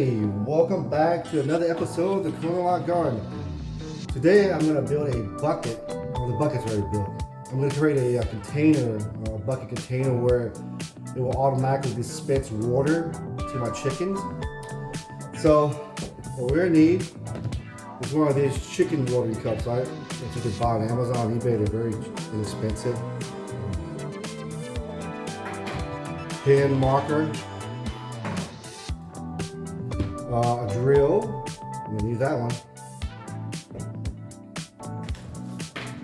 Hey, welcome back to another episode of the Corner Lot Garden. Today I'm going to build a bucket. Well, the bucket's already built. I'm going to create a container, a bucket container where it will automatically dispense water to my chickens. So what we're going to need is one of these chicken watering cups, right? That you can buy on Amazon, eBay. They're very inexpensive. Pen, marker. A drill, I'm gonna use that one.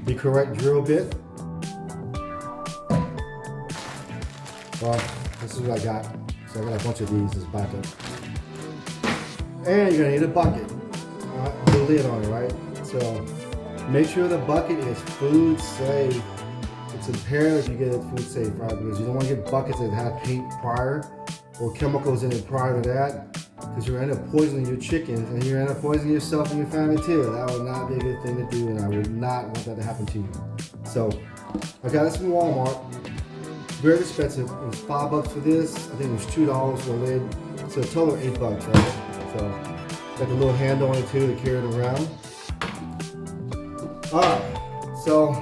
The correct drill bit. Well, this is what I got. So I got a bunch of these as backup. And you're gonna need a bucket. With a lid on it, right? So make sure the bucket is food safe. It's imperative you get it food safe, right? Because you don't want to get buckets that have paint prior or chemicals in it prior to that. Because you're going to end up poisoning your chickens and you're going to end up poisoning yourself and your family too. That would not be a good thing to do, and I would not want that to happen to you. So I got this from Walmart. Very expensive. It was $5 for this. I think it was $2 for a lid. So a total of $8, right? So got the little handle on it too to carry it around. Alright, so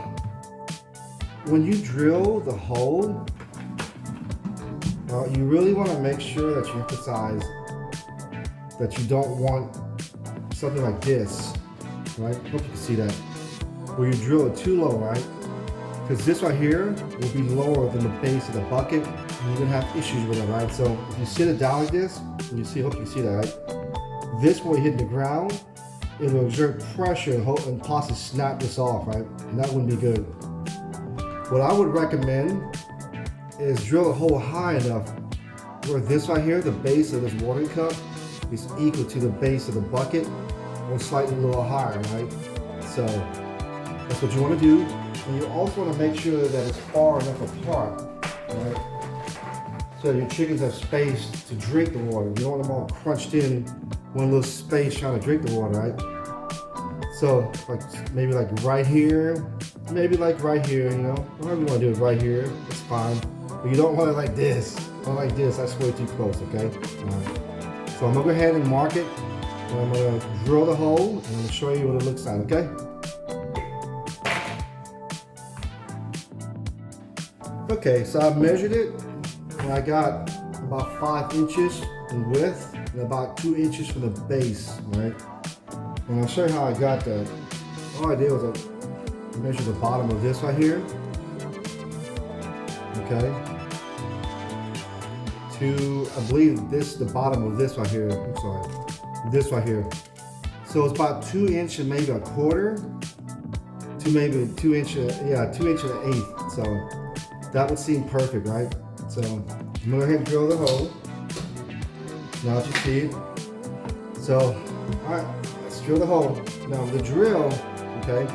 when you drill the hole, you really want to make sure that you emphasize that you don't want something like this, right? Hope you can see that. Where you drill it too low, right? Because this right here will be lower than the base of the bucket, and you're gonna have issues with it, right? So if you sit it down like this, and you see, hope you can see that, right? This will hit the ground, it will exert pressure and possibly snap this off, right? And that wouldn't be good. What I would recommend is drill a hole high enough where this right here, the base of this watering cup, is equal to the base of the bucket or slightly a little higher, right? So that's what you want to do. And you also want to make sure that it's far enough apart, right? So your chickens have space to drink the water. You don't want them all crunched in one little space trying to drink the water, right? So like maybe like right here, maybe like right here, you know, whatever you want to do is right here, it's fine. But you don't want it like this. Not like this, that's way too close, okay? All right. So I'm gonna go ahead and mark it, and I'm gonna drill the hole, and I'm gonna show you what it looks like, okay? Okay, so I measured it, and I got about 5 inches in width, and about 2 inches from the base, right? And I'll show you how I got that. All I did was I measured the bottom of this right here, okay? To, I believe this, the bottom of this right here, I'm sorry, this right here. So it's about 2 inches and maybe a quarter to maybe 2 inches, yeah, 2 inches and 1/8. So that would seem perfect, right? So I'm gonna go ahead and drill the hole. Now that you see it. So, all right, let's drill the hole. Now the drill, okay,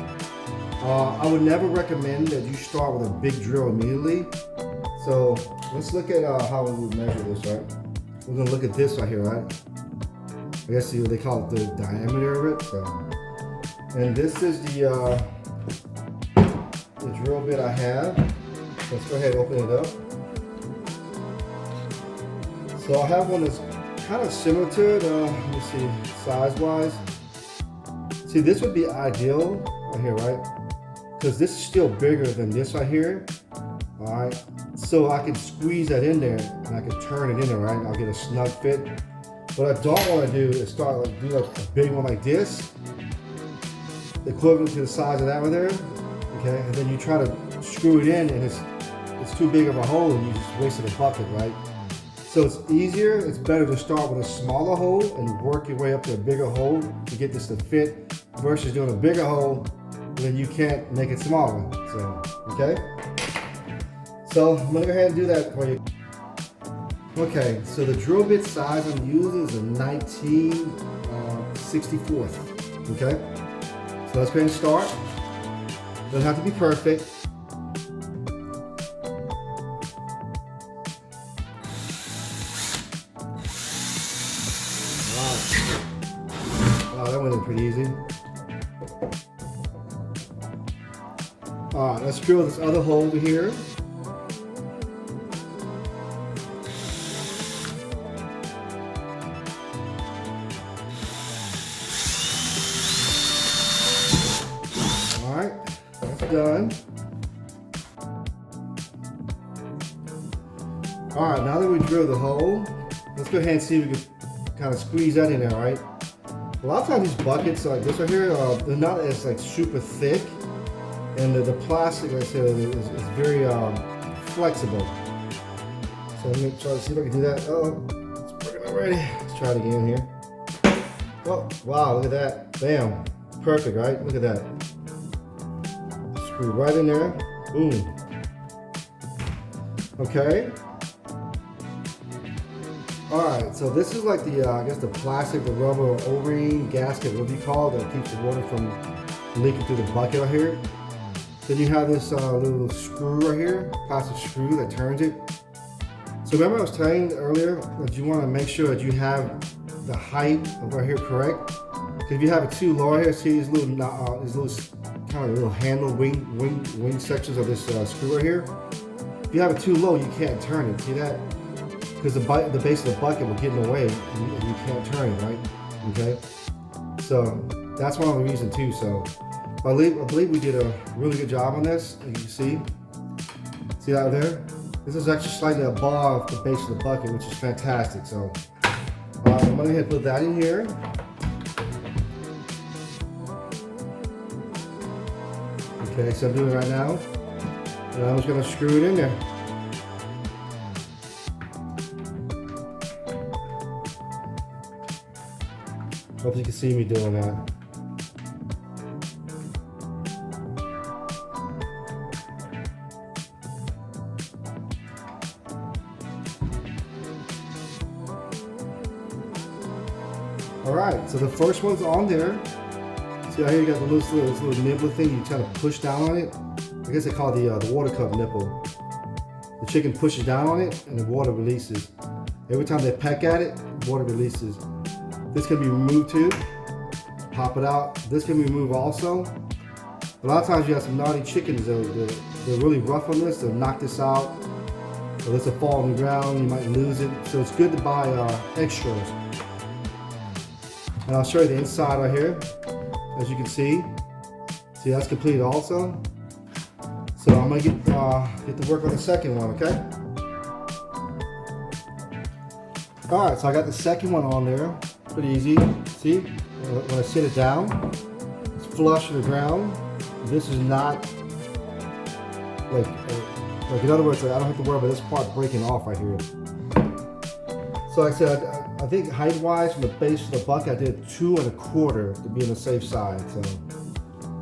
I would never recommend that you start with a big drill immediately. So let's look at how we would measure this, right? We're gonna look at this right here, right? I guess they call it the diameter of it. So, and this is the drill bit I have. Let's go ahead and open it up. So I have one that's kind of similar to it. Let me see, size-wise. See, this would be ideal right here, right? Because this is still bigger than this right here. All right. So I can squeeze that in there and I can turn it in there, right? And I'll get a snug fit. What I don't want to do is start like do like a big one like this, equivalent to the size of that right there. Okay, and then you try to screw it in and it's too big of a hole and you just wasted a bucket, right? So it's easier, it's better to start with a smaller hole and work your way up to a bigger hole to get this to fit versus doing a bigger hole when you can't make it smaller. So, okay? So I'm gonna go ahead and do that for you. Okay, so the drill bit size I'm using is a 19/64. Okay, so let's go ahead and start. Doesn't have to be perfect. Wow, that went in pretty easy. All right, let's drill this other hole over here. done. All right, now that we drilled the hole, let's go ahead and see if we can kind of squeeze that in there, right? A lot of times these buckets like this right here, they're not as like super thick, and the plastic, like I said, is very flexible. So let me try to see if I can do that. Oh, it's working already. Let's try it again here. Oh, wow, look at that. Bam. Perfect, right? Look at that. Screw right in there. Boom. Okay. Alright, so this is like the, I guess the plastic, the rubber O-ring, gasket, whatever you call it, that keeps the water from leaking through the bucket right here. Then you have this little screw right here, plastic screw that turns it. So remember I was telling you earlier that you want to make sure that you have the height of right here correct. Because if you have it too low here, see these little kind of little handle wing sections of this screw right here. If you have it too low, you can't turn it. See that? Because the base of the bucket will get in the way and you can't turn it, right? Okay? So that's one of the reasons too. So I believe we did a really good job on this. As you can see that there? This is actually slightly above the base of the bucket, which is fantastic. So I'm gonna go ahead and put that in here. Okay, so I'm doing it right now. And I'm just gonna screw it in there. Hope you can see me doing that. All right, so the first one's on there. See how here you got this little nipple thing. You try to push down on it. I guess they call it the water cup nipple. The chicken pushes down on it and the water releases. Every time they peck at it, water releases. This can be removed too. Pop it out. This can be removed also. A lot of times you have some naughty chickens. They're really rough on this. They'll knock this out. Or this will fall on the ground. You might lose it. So it's good to buy extras. And I'll show you the inside right here. As you can see. See, that's completed also. So I'm gonna get to work on the second one, okay? All right, so I got the second one on there. Pretty easy. See, when I sit it down, it's flush to the ground. This is not like in other words, I don't have to worry about this part breaking off right here. So like I said, I think height-wise from the base of the bucket, I did 2 1/4 to be on the safe side. So,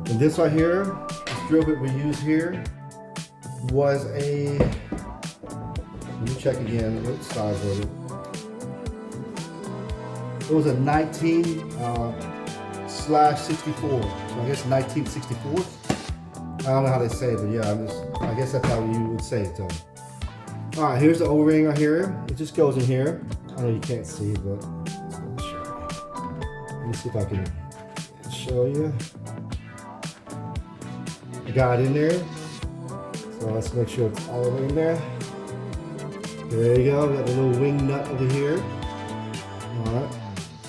and this right here, this drill bit we use here, was a. Let me check again. What size was it? It was a 19/64. So I guess 19/64. I don't know how they say it, but yeah, I guess that's how you would say it. So. All right, here's the O-ring right here. It just goes in here. I know you can't see, but let me see if I can show you. I got it in there. So let's make sure it's all the way in there. There you go. We got the little wing nut over here. All right.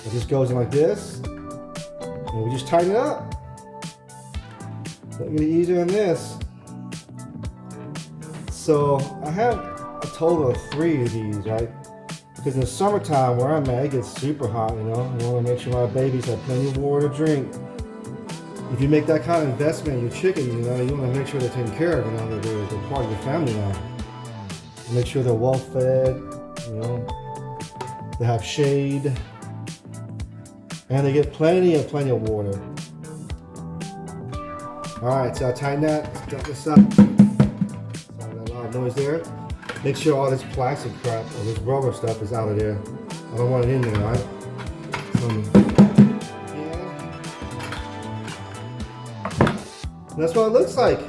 It just goes in like this. And we just tighten it up. Doesn't get easier than this. So I have a total of 3 of these, right? Because in the summertime where I'm at, it gets super hot, you know. I want to make sure my babies have plenty of water to drink. If you make that kind of investment in your chickens, you know, you want to make sure they're taken care of, you know, that they're part of your family now. Make sure they're well fed, you know, they have shade, and they get plenty of water. All right, so I tighten that, let's dump this up. Sorry, that loud noise there. Make sure all this plastic crap or this rubber stuff is out of there. I don't want it in there, right? So, that's what it looks like.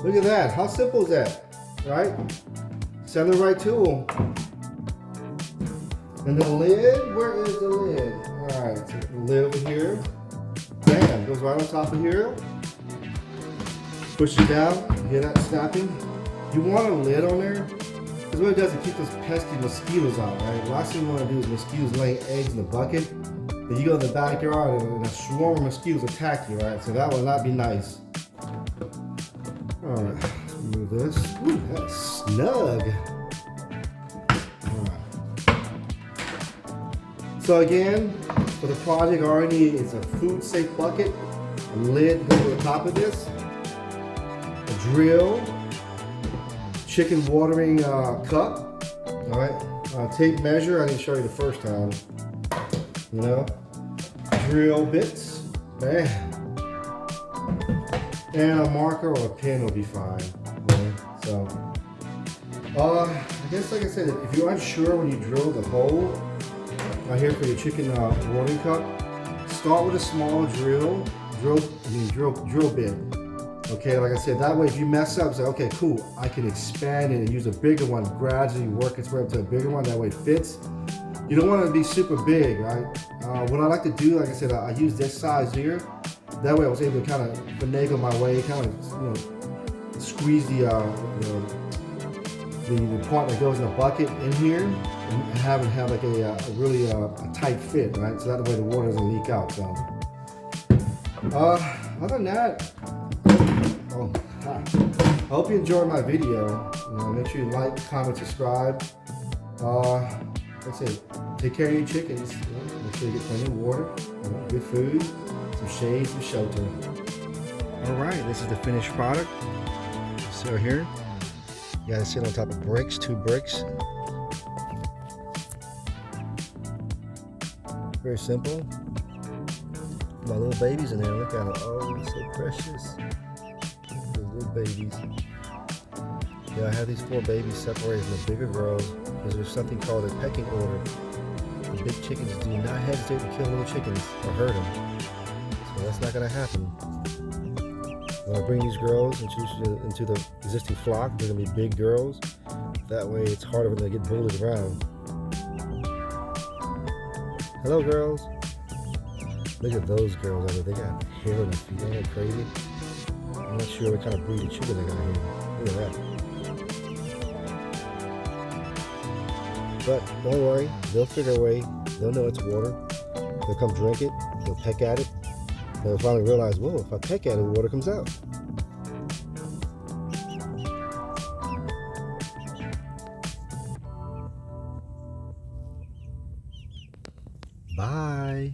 Look at that. How simple is that? Right? Send the right tool. And the lid, where is the lid? Alright, so the lid over here. Bam, goes right on top of here. Push it down, hear that snapping? You want a lid on there, because what it does, it keeps those pesky mosquitoes out, right? The last thing you want to do is mosquitoes laying eggs in the bucket. Then you go in the backyard and a swarm of mosquitoes attack you, right? So that will not be nice. Alright, let's remove this. Ooh, that's snug. Alright. So again, for the project, all I need is a food safe bucket, a lid to go over the top of this, a drill, chicken watering cup, alright, tape measure, I didn't show you the first time, you know, drill bits, bam. And a marker or a pen will be fine. Okay? So, I guess like I said, if you're unsure when you drill the hole right here for your chicken watering cup, start with a small drill bit. Okay, like I said, that way if you mess up, say, okay, cool, I can expand it and use a bigger one, gradually work its way up to a bigger one, that way it fits. You don't want it to be super big, right? What I like to do, like I said, I use this size here. That way I was able to kind of finagle my way, kind of, you know, squeeze the part that goes in the bucket in here and have it have like a really tight fit, right? So that way the water doesn't leak out. So, other than that, I hope you enjoyed my video. You know, make sure you like, comment, subscribe. Like I said, take care of your chickens. You know, make sure you get plenty of water, you know, good food, some shade, some shelter. All right, this is the finished product. So here, you gotta sit on top of bricks, 2 bricks. Very simple. My little babies in there, look at them. Oh, so precious. Those little babies. Yeah, I have these 4 babies separated from the bigger girls because there's something called a pecking order. The big chickens do not hesitate to kill little chickens or hurt them. So that's not going to happen. When I bring these girls into the existing flock, they're going to be big girls. That way it's harder for them to get bullied around. Hello, girls. Look at those girls over there. They got hair on their feet. Ain't that crazy? I'm not sure what kind of breed of chicken they got here. Look at that. But don't worry, they'll figure a way. They'll know it's water. They'll come drink it. They'll peck at it. They'll finally realize, whoa, if I peck at it, water comes out. Bye.